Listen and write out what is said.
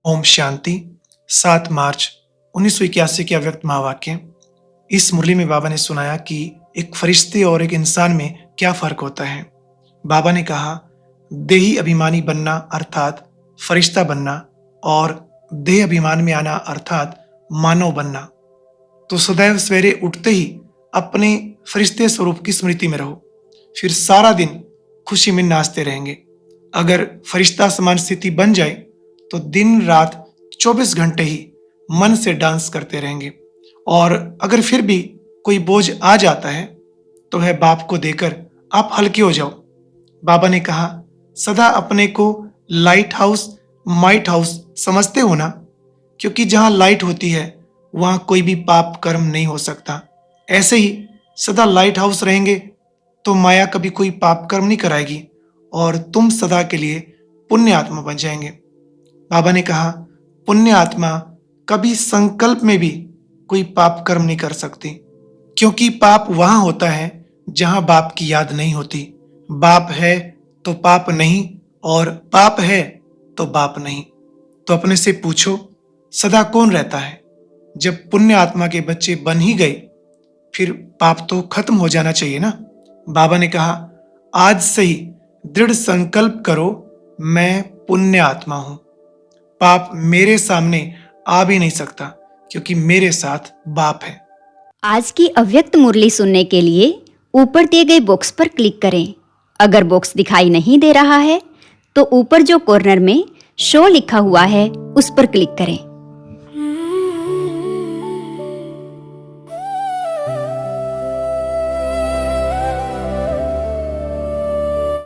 ओम शांति। 7 मार्च 1981 के अव्यक्त महावाक्य। इस मुरली में बाबा ने सुनाया कि एक फरिश्ते और एक इंसान में क्या फर्क होता है। बाबा ने कहा, देही अभिमानी बनना अर्थात फरिश्ता बनना और देह अभिमान में आना अर्थात मानव बनना। तो सदैव सवेरे उठते ही अपने फरिश्ते स्वरूप की स्मृति में रहो, फिर सारा दिन खुशी में नाचते रहेंगे। अगर फरिश्ता समान स्थिति बन जाए तो दिन रात 24 घंटे ही मन से डांस करते रहेंगे। और अगर फिर भी कोई बोझ आ जाता है तो वह बाप को देकर आप हल्के हो जाओ। बाबा ने कहा, सदा अपने को लाइट हाउस माइट हाउस समझते हो ना, क्योंकि जहां लाइट होती है वहां कोई भी पाप कर्म नहीं हो सकता। ऐसे ही सदा लाइट हाउस रहेंगे तो माया कभी कोई पाप कर्म नहीं कराएगी और तुम सदा के लिए पुण्य आत्मा बन जाएंगे। बाबा ने कहा, पुण्य आत्मा कभी संकल्प में भी कोई पाप कर्म नहीं कर सकती, क्योंकि पाप वहां होता है जहां बाप की याद नहीं होती। बाप है तो पाप नहीं और पाप है तो बाप नहीं। तो अपने से पूछो, सदा कौन रहता है? जब पुण्य आत्मा के बच्चे बन ही गए फिर पाप तो खत्म हो जाना चाहिए ना। बाबा ने कहा, आज से ही दृढ़ संकल्प करो, मैं पुण्य आत्मा हूं। पाप मेरे सामने आ भी नहीं सकता, क्योंकि मेरे साथ बाप है। आज की अव्यक्त मुरली सुनने के लिए ऊपर दिए गए बॉक्स पर क्लिक करें। अगर बॉक्स दिखाई नहीं दे रहा है तो ऊपर जो कॉर्नर में शो लिखा हुआ है उस पर क्लिक करें।